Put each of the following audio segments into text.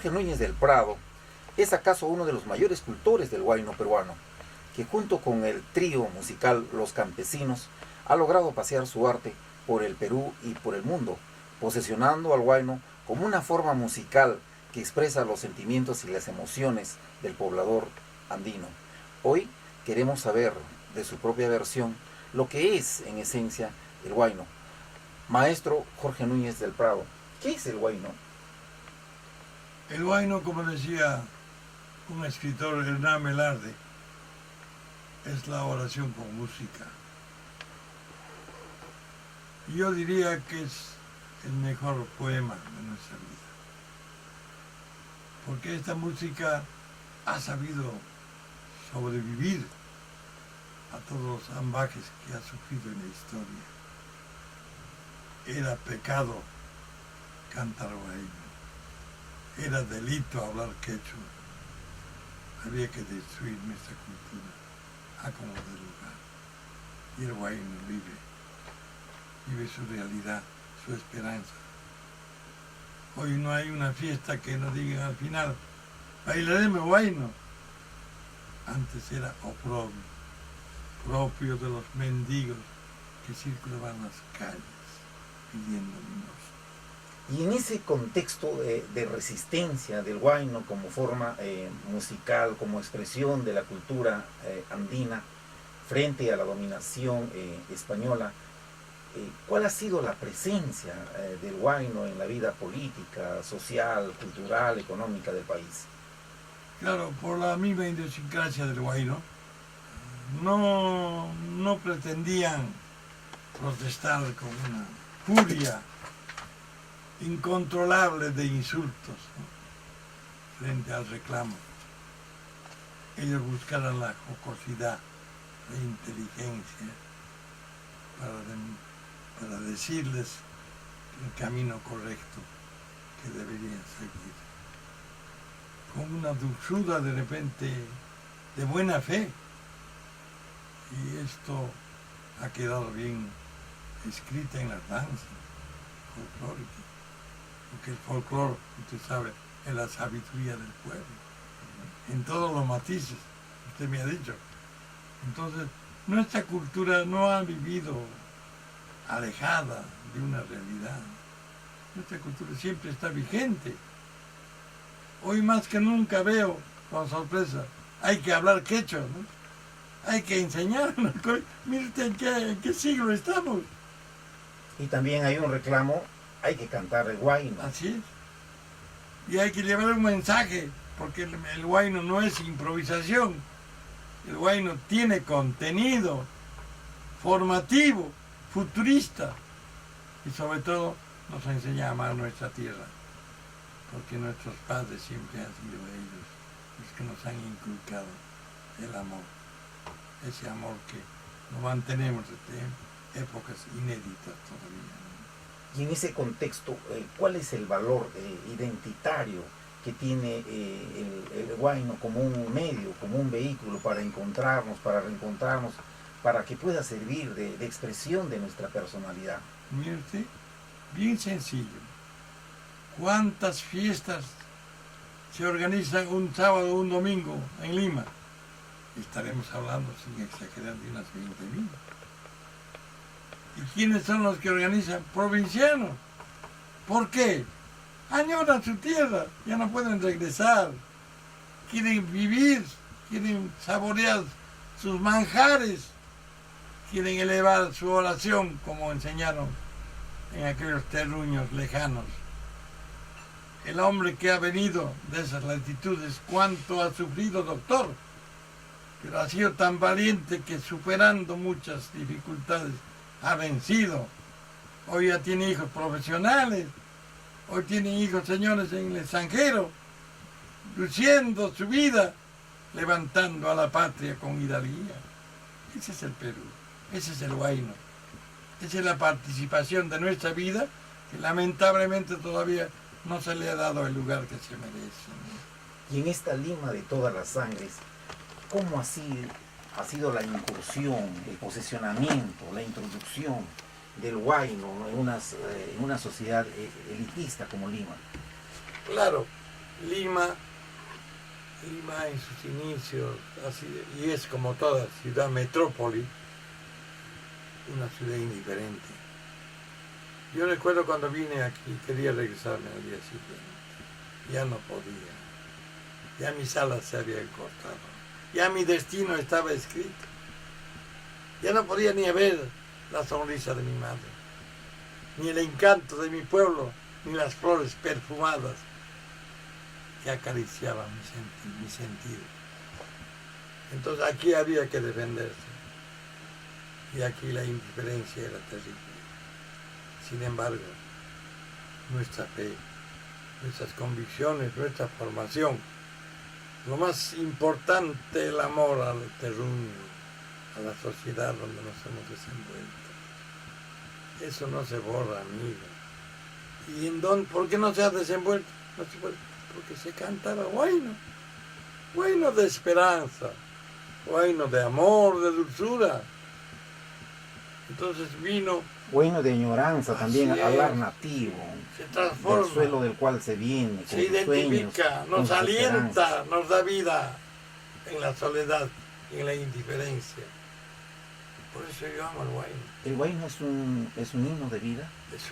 Jorge Núñez del Prado es acaso uno de los mayores cultores del huayno peruano, que junto con el trío musical Los Campesinos ha logrado pasear su arte por el Perú y por el mundo, posesionando al huayno como una forma musical que expresa los sentimientos y las emociones del poblador andino. Hoy queremos saber de su propia versión lo que es en esencia el huayno. Maestro Jorge Núñez del Prado, ¿qué es el huayno? El huayno, como decía un escritor, Hernán Velarde, es la oración con música. Y yo diría que es el mejor poema de nuestra vida, porque esta música ha sabido sobrevivir a todos los ambajes que ha sufrido en la historia. Era pecado cantar huayno, era delito hablar quechua, había que destruir nuestra cultura a como de lugar. Y el huayno vive su realidad, su esperanza. Hoy no hay una fiesta que nos digan al final, bailaremos huayno. Antes era oprobio, propio de los mendigos que circulaban las calles pidiendo limosna. Y en ese contexto de resistencia del huayno como forma musical, como expresión de la cultura andina frente a la dominación española, ¿cuál ha sido la presencia del huayno en la vida política, social, cultural, económica del país? Claro, por la misma idiosincrasia del huayno, no pretendían protestar con una furia incontrolable de insultos, ¿no?, frente al reclamo. Ellos buscaron la jocosidad, la inteligencia, para decirles el camino correcto que deberían seguir. Con una dulzura de repente de buena fe. Y esto ha quedado bien escrita en las danzas folclóricas. Porque el folclore, usted sabe, es la sabiduría del pueblo, en todos los matices, usted me ha dicho. Entonces, nuestra cultura no ha vivido alejada de una realidad. Nuestra cultura siempre está vigente. Hoy más que nunca veo, con sorpresa, hay que hablar quechua, ¿no? Hay que enseñarnos. Mire usted en qué siglo estamos. Y también hay un reclamo, hay que cantar el huayno. Así es. Y hay que llevar un mensaje, porque el huayno no es improvisación. El huayno tiene contenido formativo, futurista, y sobre todo nos enseña a amar nuestra tierra, porque nuestros padres siempre han sido ellos los que nos han inculcado el amor, ese amor que lo mantenemos desde épocas inéditas todavía. Y en ese contexto, ¿cuál es el valor identitario que tiene el huayno como un medio, como un vehículo para encontrarnos, para reencontrarnos, para que pueda servir de expresión de nuestra personalidad? Mire usted, bien sencillo. ¿Cuántas fiestas se organizan un sábado o un domingo en Lima? Estaremos hablando, sin exagerar, de unas 20.000. ¿Y quiénes son los que organizan? Provincianos. ¿Por qué? Añoran su tierra, ya no pueden regresar. Quieren vivir, quieren saborear sus manjares, quieren elevar su oración, como enseñaron en aquellos terruños lejanos. El hombre que ha venido de esas latitudes, cuánto ha sufrido, doctor, pero ha sido tan valiente que, superando muchas dificultades, ha vencido. Hoy ya tiene hijos profesionales, hoy tiene hijos, señores, en el extranjero, luciendo su vida, levantando a la patria con hidalguía. Ese es el Perú, ese es el huayno, esa es la participación de nuestra vida, que lamentablemente todavía no se le ha dado el lugar que se merece. Y en esta Lima de todas las sangres, ¿cómo ha sido la incursión, el posesionamiento, la introducción del huayno en una sociedad elitista como Lima? Claro, Lima en sus inicios, así, y es como toda ciudad metrópoli, una ciudad indiferente. Yo recuerdo cuando vine aquí, quería regresarme al día siguiente. Ya no podía. Ya mis alas se habían cortado. Ya mi destino estaba escrito. Ya no podía ni ver la sonrisa de mi madre, ni el encanto de mi pueblo, ni las flores perfumadas que acariciaban mi sentido. Entonces aquí había que defenderse. Y aquí la indiferencia era terrible. Sin embargo, nuestra fe, nuestras convicciones, nuestra formación, lo más importante, el amor al terruño, a la sociedad donde nos hemos desenvuelto. Eso no se borra, amigo. ¿Y en dónde? ¿Por qué no se ha desenvuelto? No se vuelve, porque se cantaba bueno de esperanza, bueno de amor, de dulzura. Entonces vino... Bueno de añoranza también, hablar nativo, se transforma, del suelo del cual se viene, se identifica, nos alienta, nos da vida en la soledad y en la indiferencia. Por eso yo amo el huayno. ¿El huayno es un himno de vida? Es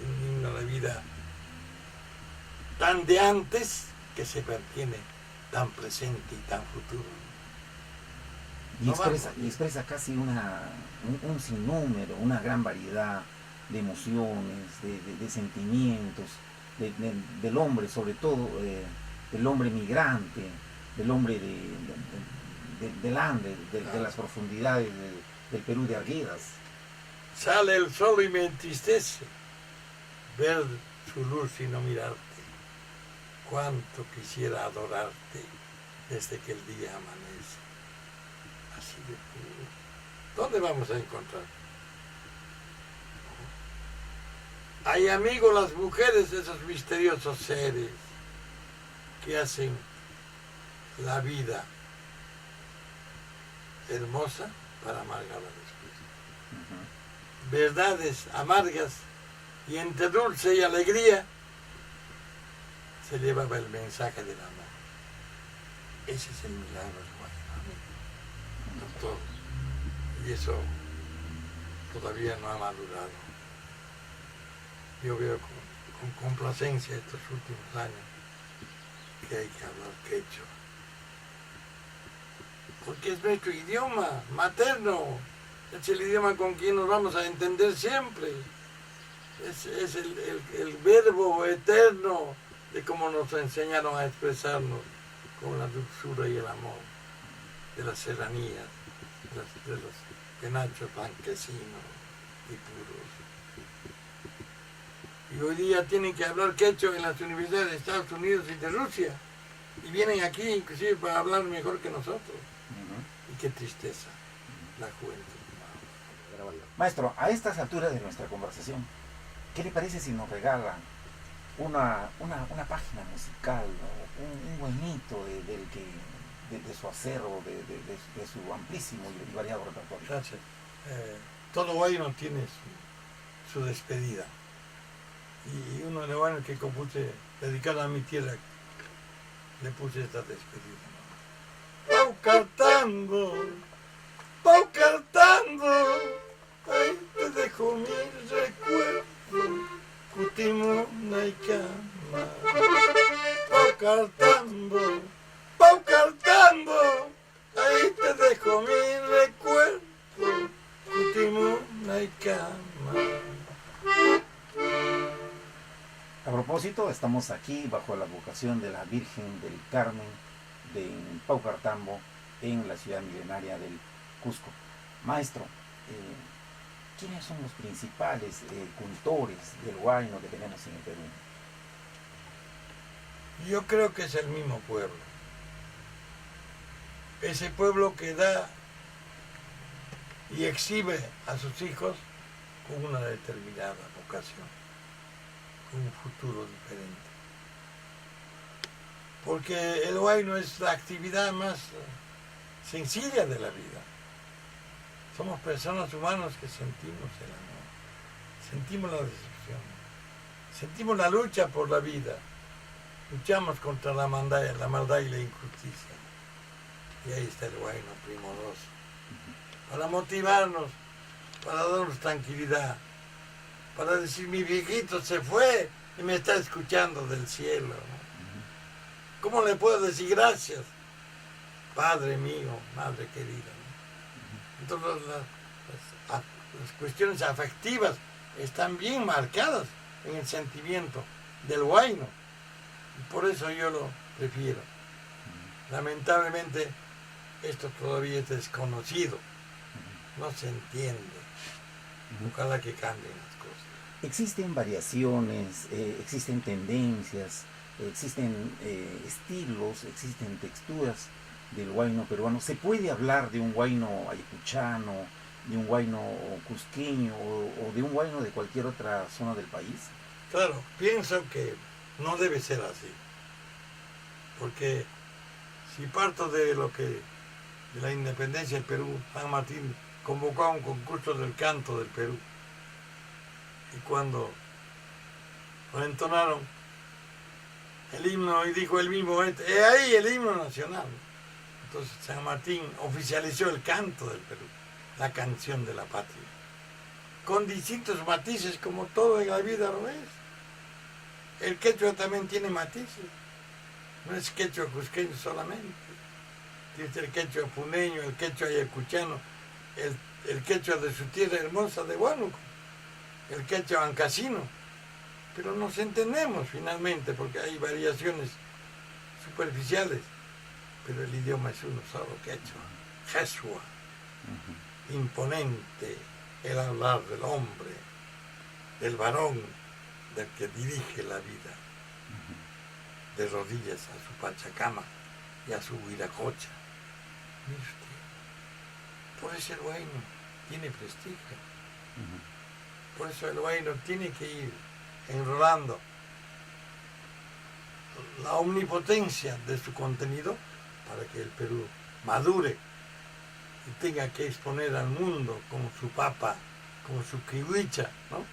un himno de vida tan de antes que se mantiene tan presente y tan futuro. Y expresa casi un sinnúmero, una gran variedad de emociones, de sentimientos, del hombre, sobre todo del hombre migrante, del hombre del Ande, de las profundidades del Perú de Arguedas. Sale el sol y me entristece ver su luz y no mirarte. Cuánto quisiera adorarte desde que el día amanece. Así de puro. ¿Dónde vamos a encontrar? Hay amigos las mujeres, esos misteriosos seres que hacen la vida hermosa para amargarla después. Verdades amargas y entre dulce y alegría se llevaba el mensaje del amor. Ese es el milagro del huayno, doctor. Y eso todavía no ha madurado. Yo veo con complacencia estos últimos años que hay que hablar quechua. Porque es nuestro idioma materno, es el idioma con quien nos vamos a entender siempre. Es el verbo eterno de cómo nos enseñaron a expresarnos con la dulzura y el amor de las serranías, de los penachos blanquecinos y puros. Y hoy día tienen que hablar quechua en las universidades de Estados Unidos y de Rusia. Y vienen aquí inclusive para hablar mejor que nosotros. Y qué tristeza, la juventud. Maestro, a estas alturas de nuestra conversación, ¿qué le parece si nos regala una página musical, un buenito de su acervo, de su amplísimo y variado repertorio? Gracias. Todo huayno tiene su despedida. Y uno de los huaynos que compuse, dedicado a mi tierra, le puse esta despedida. Pau cantando, ahí te dejo mi recuerdo, Cutimo Naikama. Pau cantando, ahí te dejo mi recuerdo, Cutimo Naikama. A propósito, estamos aquí bajo la vocación de la Virgen del Carmen de Paucartambo, en la ciudad milenaria del Cusco. Maestro, ¿quiénes son los principales cultores del huayno que tenemos en el Perú? Yo creo que es el mismo pueblo. Ese pueblo que da y exhibe a sus hijos con una determinada vocación, con un futuro diferente. Porque el huayno es la actividad más sencilla de la vida. Somos personas humanas que sentimos el amor, sentimos la decepción, sentimos la lucha por la vida, luchamos contra la maldad y la injusticia. Y ahí está el huayno primoroso. Para motivarnos, para darnos tranquilidad, para decir, mi viejito se fue y me está escuchando del cielo, ¿no? ¿Cómo le puedo decir gracias? Padre mío, madre querida, ¿no? Entonces las cuestiones afectivas están bien marcadas en el sentimiento del huayno. Y por eso yo lo prefiero. Lamentablemente esto todavía es desconocido. No se entiende. Ojalá que cambien las cosas. Existen variaciones, existen tendencias, existen estilos, existen texturas del huayno peruano. ¿Se puede hablar de un huayno ayacuchano, de un huayno cusqueño o de un huayno de cualquier otra zona del país? Claro, pienso que no debe ser así. Porque si parto de la independencia del Perú, San Martín convocó a un concurso del canto del Perú. Y cuando lo entonaron el himno y dijo el mismo, he ahí el himno nacional. Entonces San Martín oficializó el canto del Perú, la canción de la patria, con distintos matices como todo en la vida lo es. El quechua también tiene matices, no es quechua cusqueño solamente, tiene el quechua puneño, el quechua ayacuchano, el quechua de su tierra hermosa de Huánuco, el quechua ancasino, pero nos entendemos finalmente porque hay variaciones superficiales, pero el idioma es uno solo, quechua, jesua, imponente el hablar del hombre, del varón, del que dirige la vida, de rodillas a su pachacama y a su huiracocha. Mire usted, por eso el huayno tiene prestigio. Por eso el huayno tiene que ir enrolando la omnipotencia de su contenido para que el Perú madure y tenga que exponer al mundo como su papa, como su kiwicha, ¿no?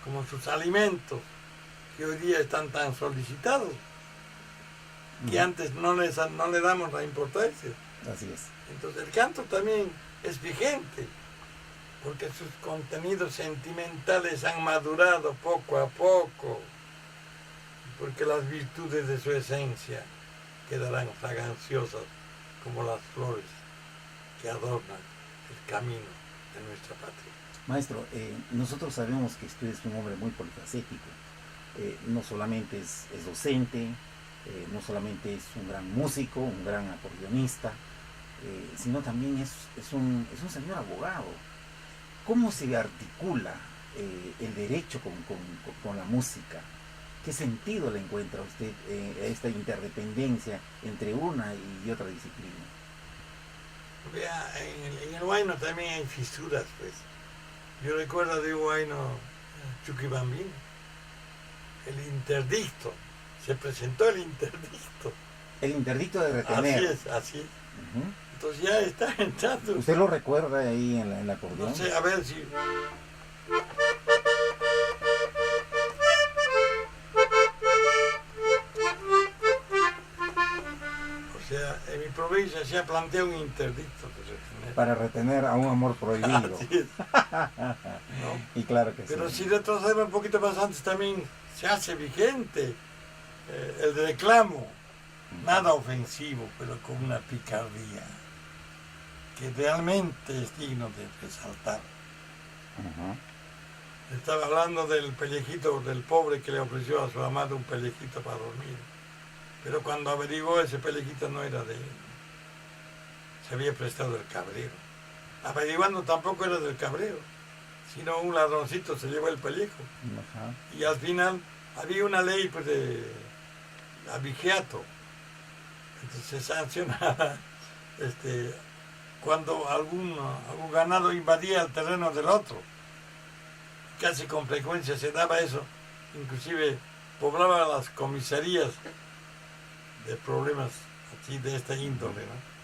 Como sus alimentos, que hoy día están tan solicitados, que antes no le damos la importancia. Así es. Entonces el canto también es vigente, porque sus contenidos sentimentales han madurado poco a poco, porque las virtudes de su esencia quedarán fraganciosas como las flores que adornan el camino de nuestra patria. Maestro, nosotros sabemos que usted es un hombre muy polifacético. No solamente es docente, no solamente es un gran músico, un gran acordeonista, sino también es un señor abogado. ¿Cómo se articula el derecho con la música? ¿Qué sentido le encuentra usted a esta interdependencia entre una y otra disciplina? Vea, en el huayno también hay fisuras, pues. Yo recuerdo de un huayno Chuquibambino, el interdicto. Se presentó el interdicto. El interdicto de retener. Así es. Entonces ya está entrando. ¿Usted lo recuerda ahí en la acordeón? No sé, a ver si... O sea, en mi provincia se ha planteado un interdicto de retener. Para retener a un amor prohibido. Así es. ¿No? Y claro que Pero sí. si retrocedemos un poquito más antes también se hace vigente el reclamo, nada ofensivo, pero con una picardía que realmente es digno de resaltar. Estaba hablando del pellejito del pobre que le ofreció a su amado un pellejito para dormir, pero cuando averiguó ese pellejito no era de él, se había prestado el cabrero. Averiguando tampoco era del cabrero, sino un ladroncito se llevó el pellejo. Y al final había una ley pues, de abigeato. Entonces se sancionaba cuando algún ganado invadía el terreno del otro. Casi con frecuencia se daba eso, inclusive poblaba las comisarías de problemas así de esta índole, ¿no?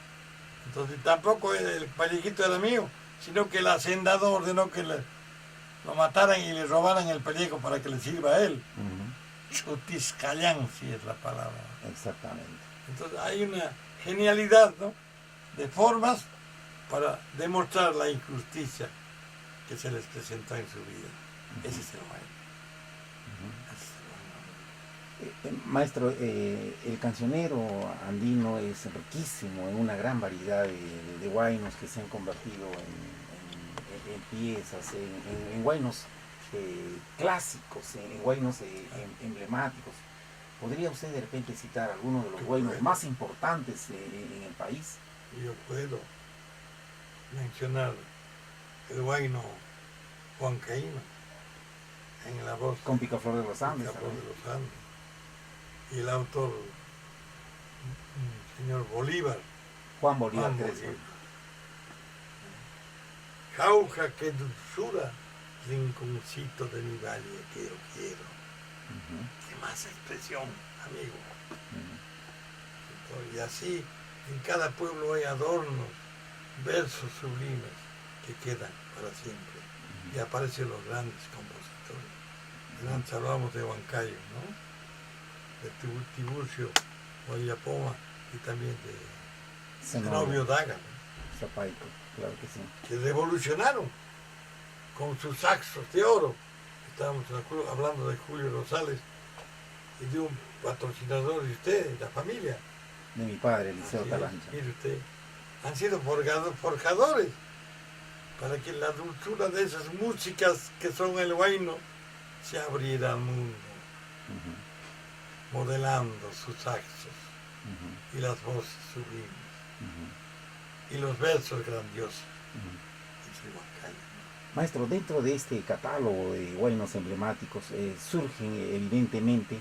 Entonces tampoco el pellejito era mío, sino que el hacendado ordenó que lo mataran y le robaran el pellejo para que le sirva a él. Chutiscayán, si es la palabra. Exactamente. Entonces hay una genialidad, ¿no?, de formas para demostrar la injusticia que se les presentó en su vida. Ese es el huayno. Maestro, el cancionero andino es riquísimo en una gran variedad de huaynos que se han convertido en piezas, en huaynos clásicos, en huaynos emblemáticos. ¿Podría usted de repente citar algunos de los huaynos más importantes en el país? Yo puedo mencionar el huayno huancaíno, en la voz con Picaflor de los Andes. Picaflor de los Andes. Y el autor, señor Bolívar. Juan Bolívar Crespo. Jauja, qué dulzura, rinconcito de mi valle que yo quiero. Qué más expresión, amigo. Y así, en cada pueblo hay adornos, versos sublimes que quedan para siempre. Y aparecen los grandes compositores. Antes hablábamos de Huancayo, ¿no?, de Tiburcio Guayapoma y también de Zenobio Daga, ¿no?, Zapaico, claro que sí. Que revolucionaron con sus saxos de oro. Estábamos hablando de Julio Rosales y de un patrocinador de usted, de la familia. De mi padre, Eliseo Talancha. Mire usted, han sido forjadores para que la dulzura de esas músicas que son el huayno se abriera al mundo. Modelando sus saxos y las voces sublimes y los versos grandiosos. Maestro, dentro de este catálogo de huaynos emblemáticos surgen evidentemente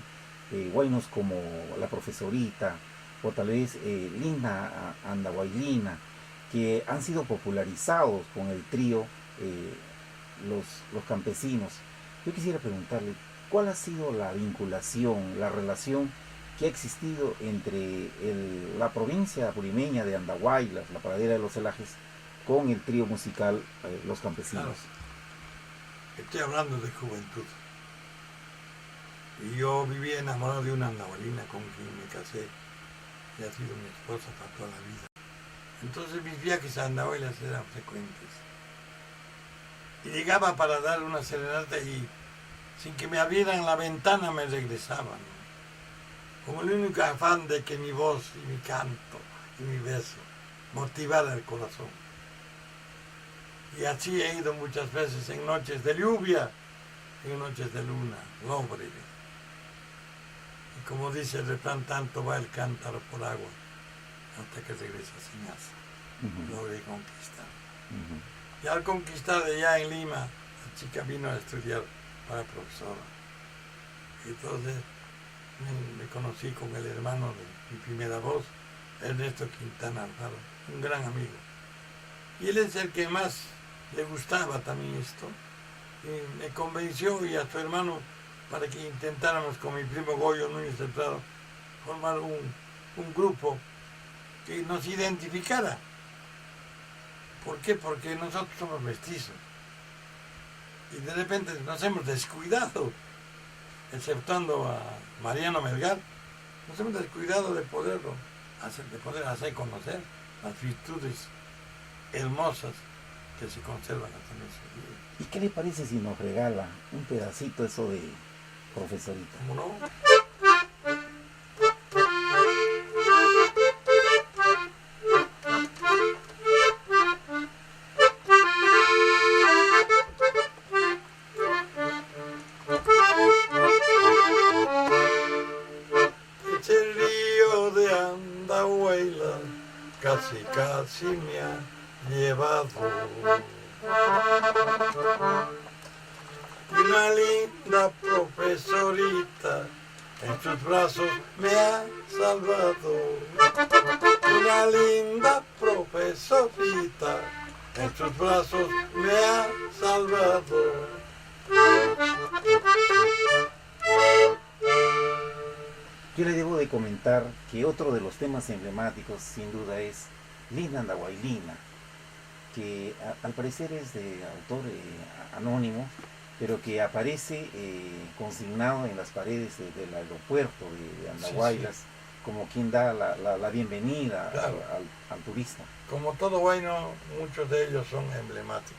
huaynos como La Profesorita o tal vez Linda Andahuaylina, que han sido popularizados con el trío los campesinos. Yo quisiera preguntarle, ¿cuál ha sido la vinculación, la relación que ha existido entre la provincia apurimeña de Andahuaylas, la pradera de los Celajes, con el trío musical Los Campesinos? Claro. Estoy hablando de juventud. Y yo vivía enamorado de una andahuaylina con quien me casé y ha sido mi esposa para toda la vida. Entonces mis viajes a Andahuaylas eran frecuentes. Y llegaba para dar una serenata y sin que me abrieran la ventana me regresaban, con el único afán de que mi voz y mi canto y mi beso motivara el corazón. Y así he ido muchas veces en noches de lluvia, en noches de luna, lóbrega. Y como dice el refrán, tanto va el cántaro por agua hasta que regresa sin asa. Logré conquistar. Y al conquistar allá en Lima, la chica vino a estudiar para profesora. Entonces me conocí con el hermano de mi primera voz, Ernesto Quintana Alfaro, un gran amigo. Y él es el que más le gustaba también esto. Y me convenció y a su hermano para que intentáramos con mi primo Goyo Núñez del Prado formar un grupo que nos identificara. ¿Por qué? Porque nosotros somos mestizos. Y de repente nos hemos descuidado, exceptuando a Mariano Melgar, nos hemos descuidado de poder hacer conocer las virtudes hermosas que se conservan hasta nuestros días. ¿Y qué le parece si nos regala un pedacito eso de Profesorita? ¿Cómo no? Ese río de Andahuaylas casi me ha llevado. Y una linda profesorita en sus brazos me ha salvado. Una linda profesorita en sus brazos me ha salvado. Yo le debo de comentar que otro de los temas emblemáticos sin duda es Linda Andahuaylina, que al parecer es de autor anónimo pero que aparece consignado en las paredes del aeropuerto de Andahuaylas, sí, sí, como quien da la bienvenida, claro, al turista. Como todo huayno, muchos de ellos son emblemáticos.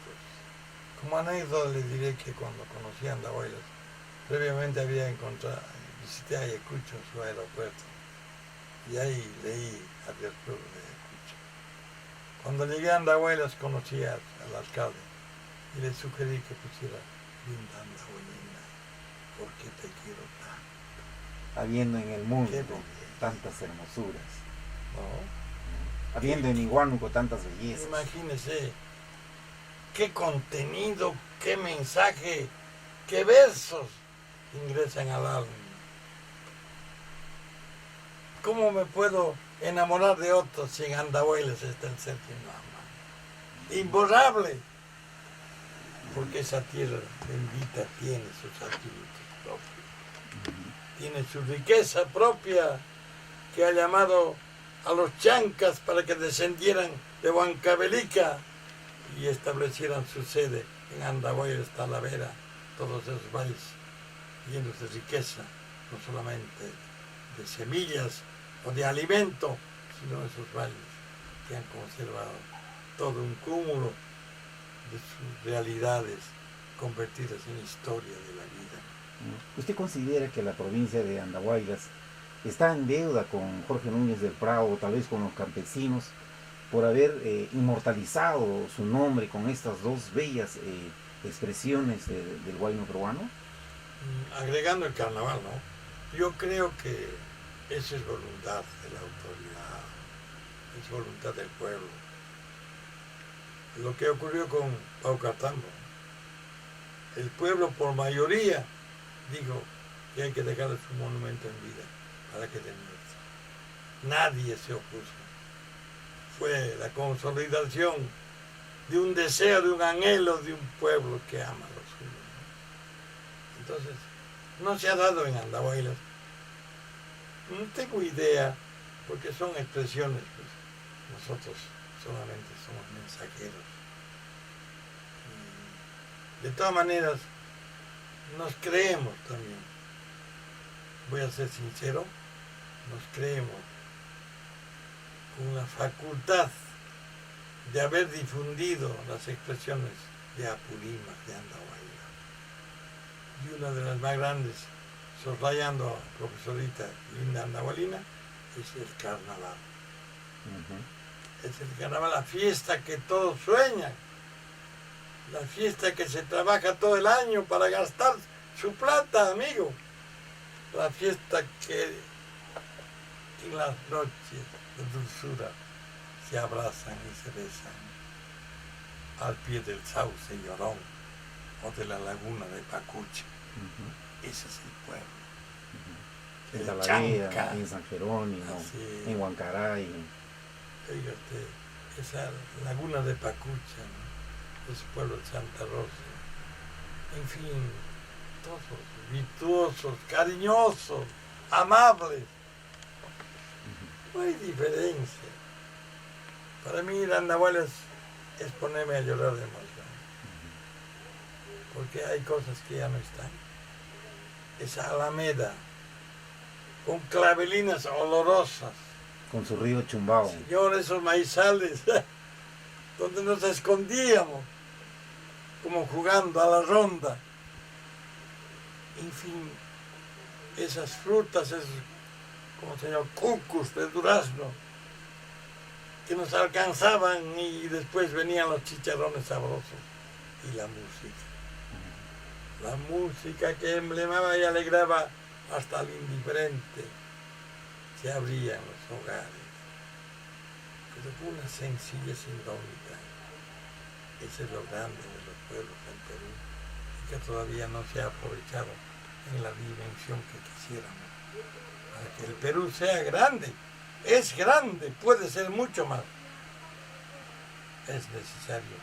Como anécdota les diré que cuando conocí a Andahuaylas, previamente había encontrado, visité a Ayacucho, su aeropuerto, y ahí leí Adiós Club de Ayacucho. Cuando llegué a Andahuaylas conocí al alcalde y le sugerí que pusiera Linda Andahuaylina, porque te quiero tanto. Habiendo en el mundo tantas hermosuras, ¿no? Habiendo en Iguánuco tantas bellezas. Imagínese qué contenido, qué mensaje, qué versos ingresan al alma. ¿Cómo me puedo enamorar de otros si en Andahuaylas está el ser que no ama? Imborrable, porque esa tierra bendita tiene sus atributos propios, tiene su riqueza propia, que ha llamado a los chancas para que descendieran de Huancavelica y establecieran su sede en Andahuaylas, Talavera, todos esos valles llenos de riqueza, no solamente de semillas o de alimento, sino esos valles que han conservado todo un cúmulo de sus realidades convertidas en historia de la vida. ¿Usted considera que la provincia de Andahuaylas está en deuda con Jorge Núñez del Prado, o tal vez con los campesinos, por haber inmortalizado su nombre con estas dos bellas expresiones del huayno peruano? Agregando el carnaval, ¿no? Yo creo que esa es voluntad de la autoridad, es voluntad del pueblo. Lo que ocurrió con Paucartambo, el pueblo por mayoría dijo que hay que dejarle su monumento en vida para que den muerte. Nadie se opuso. Fue la consolidación de un deseo, de un anhelo de un pueblo que ama a los suyos. Entonces, no se ha dado en Andahuaylas. No tengo idea, porque son expresiones, pues nosotros solamente somos mensajeros. De todas maneras, nos creemos también. Voy a ser sincero, nos creemos con la facultad de haber difundido las expresiones de Apurímac, de Andahuaylas. Y una de las más grandes, soslayando a la profesorita Linda Andahuaylina, es el carnaval. Es el carnaval, la fiesta que todos sueñan, la fiesta que se trabaja todo el año para gastar su plata, amigo. La fiesta que en las noches de dulzura se abrazan y se besan al pie del sauce llorón o de la laguna de Pacuche. Ese es el pueblo. En Talavera, en San Jerónimo, en Huancaray. Fíjate, esa laguna de Pacucha, ¿no? Ese pueblo de Santa Rosa. En fin, todos virtuosos, cariñosos, amables. No hay diferencia. Para mí ir a Andahuaylas es ponerme a llorar de emoción. Porque hay cosas que ya no están. Esa alameda, con clavelinas olorosas. Con su río Chumbao. Señor, esos maizales, donde nos escondíamos, como jugando a la ronda. En fin, esas frutas, esos, como se llama, cucus de durazno, que nos alcanzaban y después venían los chicharrones sabrosos. Y la música. La música que emblemaba y alegraba hasta el indiferente. Se abría en los hogares. Pero con una sencillez indómita. Ese es lo grande de los pueblos del Perú. Y que todavía no se ha aprovechado en la dimensión que quisiéramos. Para que el Perú sea grande. Es grande, puede ser mucho más. Es necesario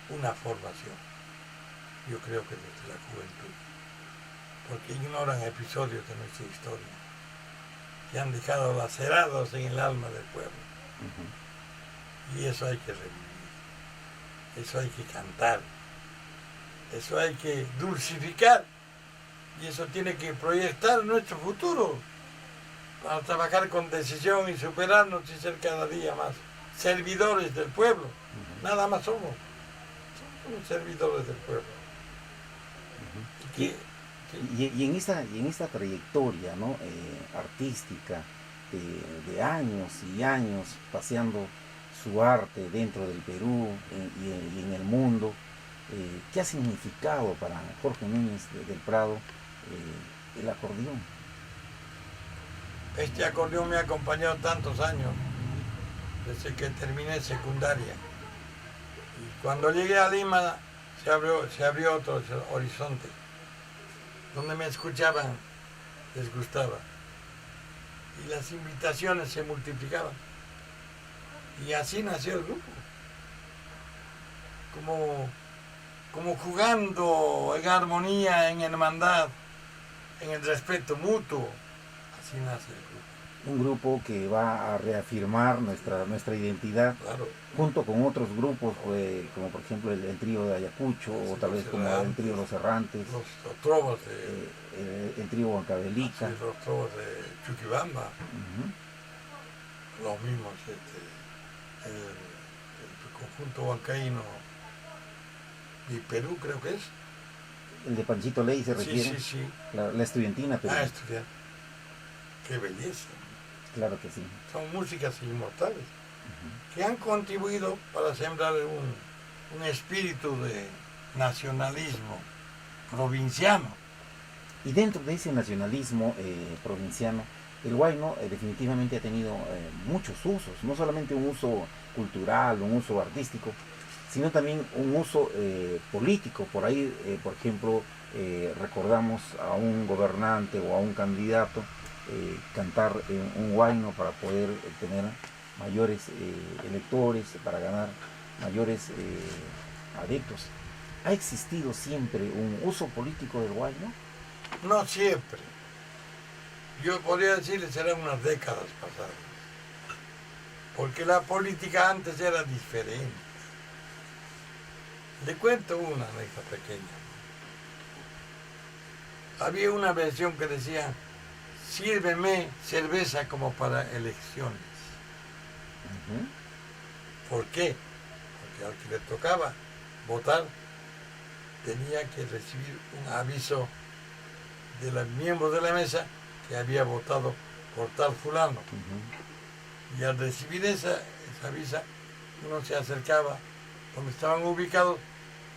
una formación. Yo creo que desde la juventud. Porque ignoran episodios de nuestra historia que han dejado lacerados en el alma del pueblo. Y eso hay que revivir. Eso hay que cantar. Eso hay que dulcificar y eso tiene que proyectar nuestro futuro para trabajar con decisión y superarnos y ser cada día más servidores del pueblo. Nada más somos servidores del pueblo. Y en esta trayectoria, ¿no? Artística de años y años paseando su arte dentro del Perú y en el mundo, ¿qué ha significado para Jorge Núñez del Prado el acordeón? Este acordeón me ha acompañado tantos años, desde que terminé secundaria. Y cuando llegué a Lima se abrió otro horizonte. Donde me escuchaban, les gustaba. Y las invitaciones se multiplicaban. Y así nació el grupo. Como jugando en armonía, en hermandad, en el respeto mutuo. Así nace el grupo. Un grupo que va a reafirmar nuestra identidad, claro, junto con otros grupos, como por ejemplo el trío de Ayacucho, o tal vez como el trío Los Errantes, los trovas el trío Huancavelica, los trovas de Chuquibamba, los mismos, el conjunto huancaíno y Perú, creo que es. El de Panchito Ley se refiere. Sí. La estudiantina, pero. Estudiar. Qué belleza. Claro que sí. Son músicas inmortales que han contribuido para sembrar un espíritu de nacionalismo provinciano. Y dentro de ese nacionalismo provinciano, el huayno definitivamente ha tenido muchos usos, no solamente un uso cultural, un uso artístico, sino también un uso político. Por ahí, por ejemplo, recordamos a un gobernante o a un candidato cantar un huayno para poder tener mayores electores, para ganar mayores adeptos. ¿Ha existido siempre un uso político del huayno? No siempre. Yo podría decirles eran unas décadas pasadas. Porque la política antes era diferente. Le cuento una anécdota pequeña. Había una versión que decía: sírveme cerveza como para elecciones. ¿Por qué? Porque al que le tocaba votar tenía que recibir un aviso de los miembros de la mesa que había votado por tal fulano. Y al recibir esa aviso, uno se acercaba donde estaban ubicados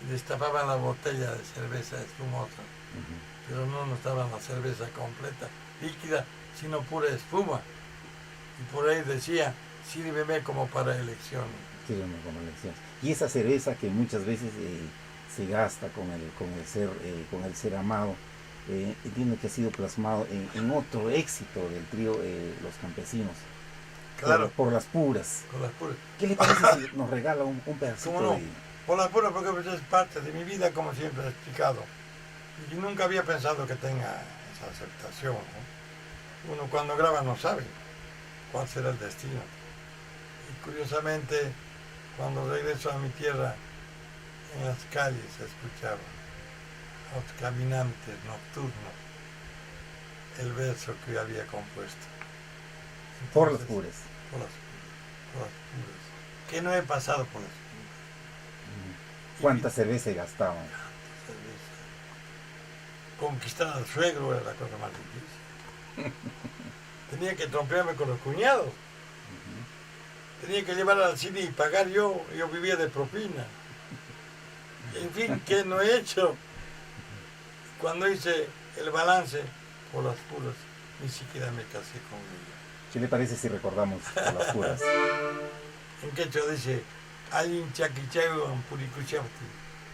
y destapaban la botella de cerveza espumosa. Pero no estaba la cerveza completa, líquida, sino pura espuma. Y por ahí decía: sírveme como para elecciones. Sírveme como elecciones. Y esa cerveza que muchas veces se gasta con el ser amado, entiendo que ha sido plasmado en otro éxito del trío Los Campesinos. Claro. Por las puras. Con las puras. ¿Qué le parece si nos regala un pedacito? ¿Cómo no? Por las puras, porque pues es parte de mi vida, como siempre he explicado. Y nunca había pensado que tenga esa aceptación, ¿no? Uno cuando graba no sabe cuál será el destino. Y curiosamente, cuando regreso a mi tierra, en las calles se escuchaba a los caminantes nocturnos el verso que yo había compuesto. Entonces, por las puras. Por las puras. Que no he pasado por las puras. ¿Cuánta cerveza gastaban? Conquistar al suegro era la cosa más difícil. Tenía que trompearme con los cuñados. Tenía que llevar al cine y pagar yo vivía de propina. En fin, ¿qué no he hecho? Cuando hice el balance por las puras, ni siquiera me casé con ella. ¿Qué le parece si recordamos por las puras? En quechua dice: Ayin chaquichayo puricuchafti,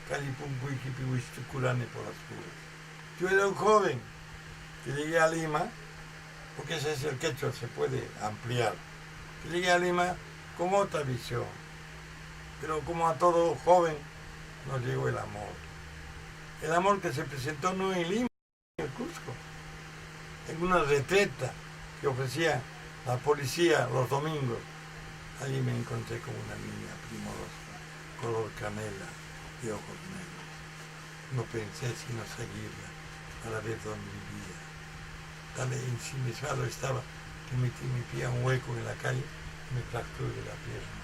calipumpuiquipihuistuculane por las puras. Yo era un joven que llegué a Lima, porque ese es el quechua, se puede ampliar. Que llegué a Lima con otra visión, pero como a todo joven nos llegó el amor. El amor que se presentó no en Lima, en el Cusco, en una retreta que ofrecía la policía los domingos. Allí me encontré con una niña primorosa, color canela y ojos negros. no pensé sino seguirla para ver dónde vivía. Tan ensimismado estaba que metí mi pie a un hueco en la calle y me fracturé la pierna.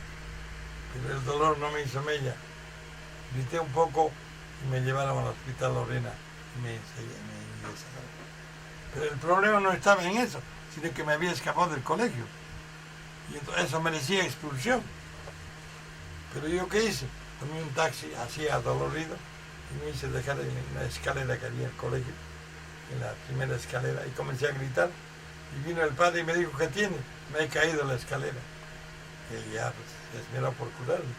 Pero el dolor no me hizo mella. Grité un poco y me llevaron al hospital Lorena y me ingresaron. Pero el problema no estaba en eso, sino que me había escapado del colegio. Y entonces eso merecía expulsión. Pero yo, ¿qué hice? Tomé un taxi así adolorido y me hice dejar en la escalera que había en el colegio, en la primera escalera, y comencé a gritar. Y vino el padre y me dijo, ¿qué tiene? Me he caído en la escalera. Y él ya se esmeró por curarme.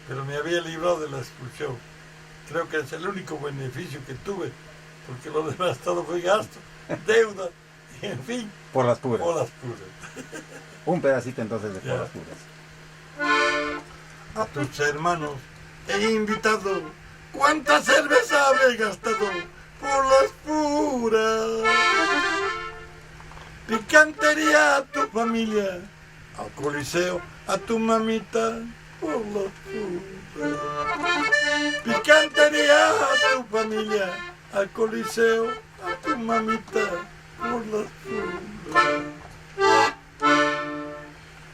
Pero me había librado de la expulsión. Creo que es el único beneficio que tuve, porque lo demás todo fue gasto, deuda, y en fin. Por las puras. Por las puras. Un pedacito entonces de por las puras. A tus hermanos he invitado. ¿Cuánta cerveza habré gastado por las puras? Picantería a tu familia, al coliseo a tu mamita por las puras. Picantería a tu familia, al coliseo a tu mamita por las puras.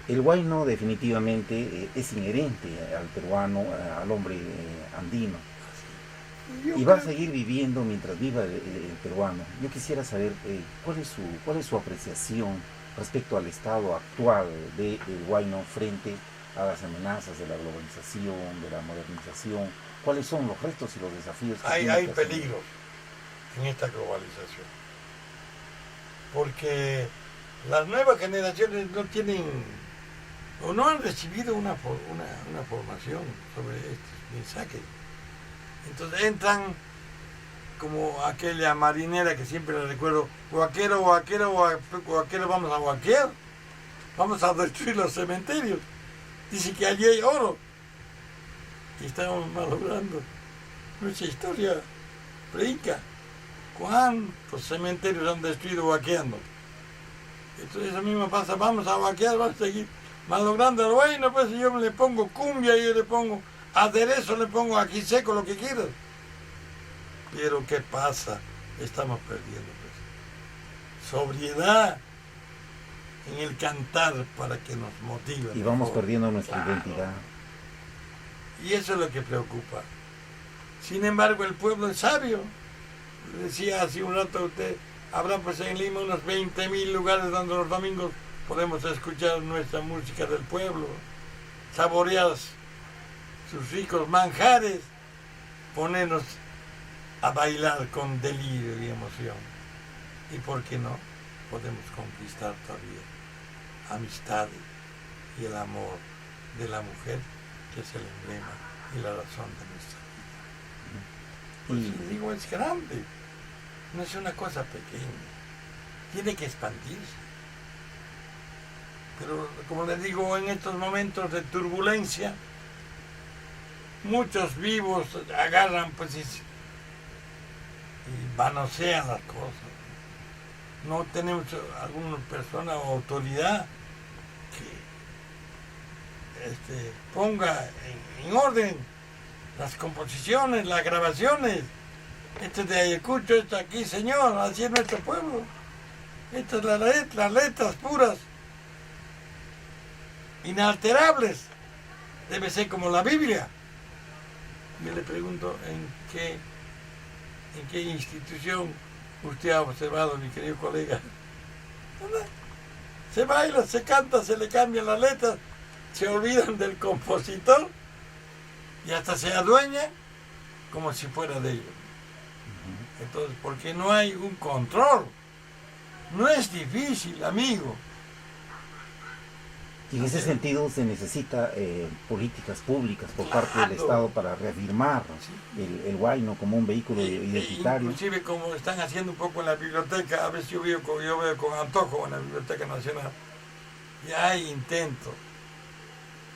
El huayno definitivamente es inherente al peruano, al hombre andino. Y va a seguir viviendo mientras viva el peruano. Yo quisiera saber cuál es su apreciación respecto al estado actual del huayno frente a las amenazas de la globalización, de la modernización. ¿Cuáles son los retos y los desafíos que hay peligros en esta globalización? Porque las nuevas generaciones no tienen o no han recibido una formación sobre estos mensajes. Entonces entran como aquella marinera que siempre le recuerdo, guaquero, vamos a guaquear, vamos a destruir los cementerios. Dice que allí hay oro. Y estamos malogrando nuestra historia preinca. ¿Cuántos cementerios han destruido guaqueando? Entonces eso mismo pasa, vamos a guaquear, vamos a seguir malogrando el huayno, pues yo le pongo cumbia, yo le pongo aderezo, le pongo aquí seco, lo que quieras. Pero ¿qué pasa? Estamos perdiendo, pues. Sobriedad en el cantar para que nos motive. Y vamos perdiendo nuestra identidad. Y eso es lo que preocupa. Sin embargo, el pueblo es sabio. Decía hace un rato a usted, habrá pues en Lima unos 20.000 lugares donde los domingos podemos escuchar nuestra música del pueblo, saborear sus ricos manjares, ponernos a bailar con delirio y emoción. Y por qué no, podemos conquistar todavía amistades y el amor de la mujer, que es el emblema y la razón de nuestra vida. Por eso les digo, es grande, no es una cosa pequeña, tiene que expandirse. Pero como les digo, en estos momentos de turbulencia, muchos vivos agarran pues y manosean las cosas. No tenemos alguna persona o autoridad que ponga en orden las composiciones, las grabaciones. Esto es de Ayacucho, esto aquí, señor, así es nuestro pueblo. Estas es las letras puras, inalterables. Debe ser como la Biblia. Yo le pregunto en qué institución usted ha observado, mi querido colega. Se baila, se canta, se le cambian las letras, se olvidan del compositor y hasta se adueñan como si fuera de ellos. Entonces, porque no hay un control. No es difícil, amigo. Y en ese sentido se necesita políticas públicas por parte del Estado para reafirmar el huayno como un vehículo identitario. Inclusive como están haciendo un poco en la biblioteca, a veces yo veo con antojo en la Biblioteca Nacional, ya hay intentos.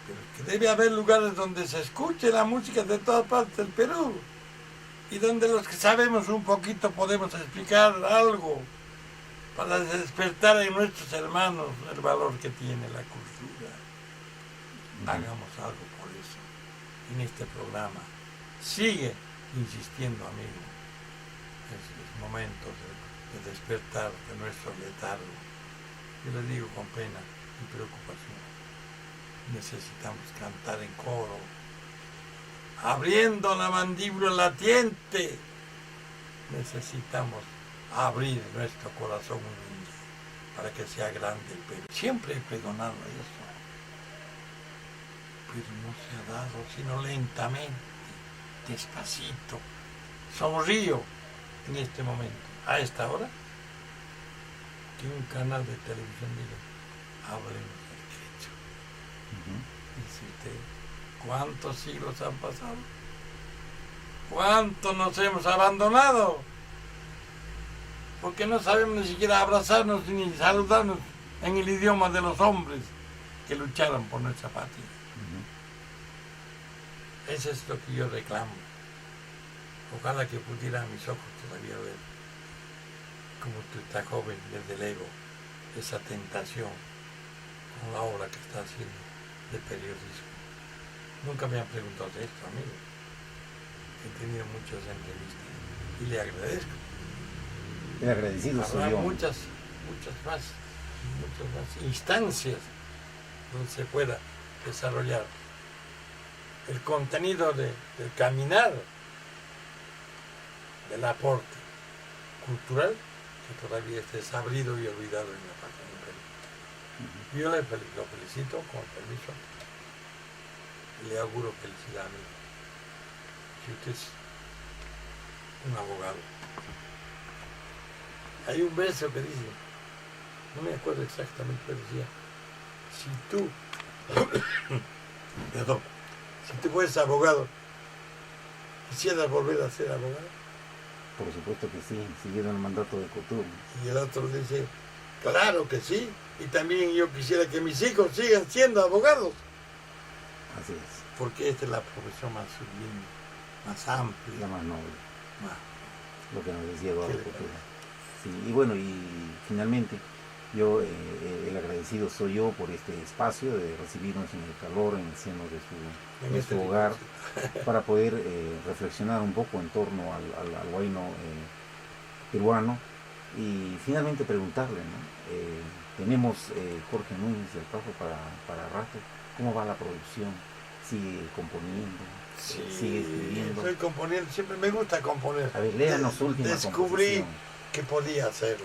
Pero que debe haber lugares donde se escuche la música de todas partes del Perú y donde los que sabemos un poquito podemos explicar algo para despertar en nuestros hermanos el valor que tiene la cultura. Hagamos algo por eso en este programa. Sigue insistiendo, amigo, es momento de despertar de nuestro letargo. Yo les digo con pena y preocupación, necesitamos cantar en coro, abriendo la mandíbula latiente. Necesitamos abrir nuestro corazón humilde para que sea grande el Perú. Siempre he perdonado eso, pero no se ha dado sino lentamente, despacito. Sonrío en este momento, a esta hora, que un canal de televisión diga, hablemos del quechua. Dice usted, ¿cuántos siglos han pasado? ¿Cuánto nos hemos abandonado? Porque no sabemos ni siquiera abrazarnos ni saludarnos en el idioma de los hombres que lucharon por nuestra patria. Eso es lo que yo reclamo. Ojalá que pudiera mis ojos todavía ver, como tú estás joven, desde el ego, esa tentación con la obra que está haciendo de periodismo. Nunca me han preguntado de esto, amigo. He tenido muchas entrevistas y le agradezco. El agradecido soy Habrá yo. muchas más instancias donde se pueda desarrollar el contenido del caminar, del aporte cultural que todavía está desabrido y olvidado en la patria del Perú. Yo lo felicito, con permiso, y le auguro felicidad a mí. Si usted es un abogado. Hay un verso que dice, no me acuerdo exactamente, pero decía, si tú, perdón, si tú fueras abogado, ¿quisieras volver a ser abogado? Por supuesto que sí, siguiendo el mandato de Couture. Y el otro dice, claro que sí, y también yo quisiera que mis hijos sigan siendo abogados. Así es. Porque esta es la profesión más sublime, más amplia. La más noble. Más. Lo que nos decía Eduardo ¿Qué le Couture. Sí, y bueno, y finalmente yo, el agradecido soy yo por este espacio de recibirnos en el calor, en el seno de su hogar, para poder reflexionar un poco en torno al huayno peruano y finalmente preguntarle, ¿no? Tenemos Jorge Núñez del Pafo para rato. ¿Cómo va la producción? ¿Sigue componiendo? Sí, ¿Sigue escribiendo? estoy componiendo, siempre me gusta componer. A ver, léanos su última Descubrí que podía hacerlo.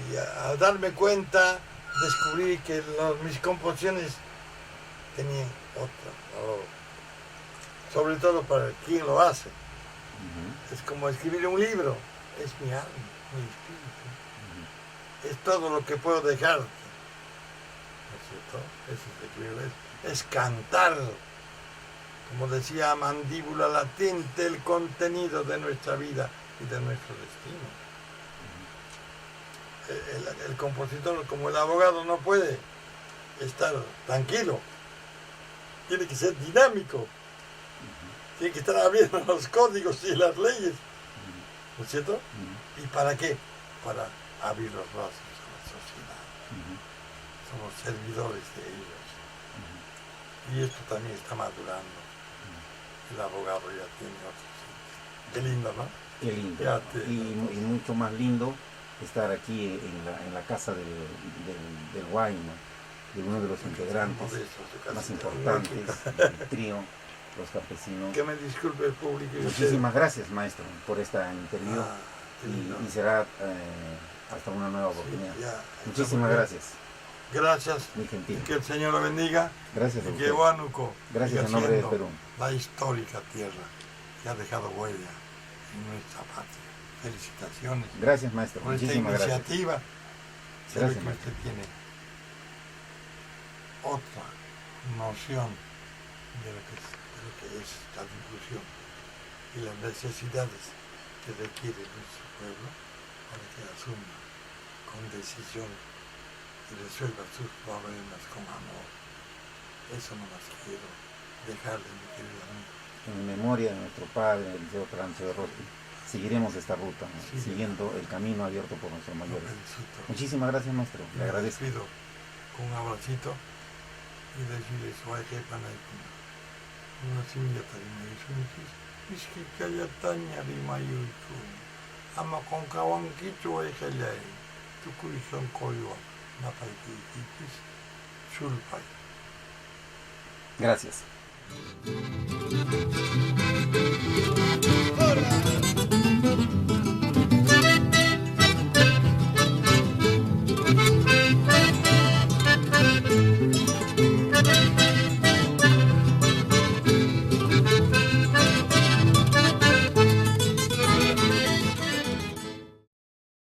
Y al darme cuenta, descubrí que mis composiciones tenían otro valor. Sobre todo para quien lo hace. Es como escribir un libro. Es mi alma, mi espíritu. Es todo lo que puedo dejar. ¿No es cierto? Eso es lo que quiero. Es cantar. Como decía Mandíbula Latente, el contenido de nuestra vida y de nuestro destino. El compositor, como el abogado, no puede estar tranquilo. Tiene que ser dinámico. Tiene que estar abriendo los códigos y las leyes. ¿No es cierto? ¿Y para qué? Para abrir los brazos a la sociedad. Somos servidores de ellos. Y esto también está madurando. El abogado ya tiene otro sitio. Qué lindo, ¿no? Qué lindo. Y mucho más lindo estar aquí en la casa del huayno, de uno de los integrantes más importantes del trío, los campesinos. Que me disculpe el público. Muchísimas gracias, maestro, por esta interview y será hasta una nueva oportunidad. Muchísimas gracias. Gracias. Muy gentil. Que el Señor lo bendiga. Gracias a y usted. que Huánuco Gracias en nombre de Perú. La histórica tierra que ha dejado huella en nuestra patria. Felicitaciones. Gracias, maestro. Por esta Muchísimas iniciativa. Gracias, Que maestro. usted tiene otra noción de lo que es la difusión y las necesidades que requiere nuestro pueblo para que asuma con decisión y resuelva sus problemas con amor. Eso no más quiero dejarle, mi querido amigo. En memoria de nuestro padre, el liceo Francio de Rotti, seguiremos esta ruta, ¿no? Sí, siguiendo el camino abierto por nuestros mayores. Felicito. Muchísimas gracias, maestro. Le Me agradezco. despido con un abracito y decirles, "Oye, qué pana, una semilla también me hizo un Piski kayataña rimayuyku, ama konkawan kichwa ikallay, tukuy sonkoywan, napaykiykipis sulpay. Gracias.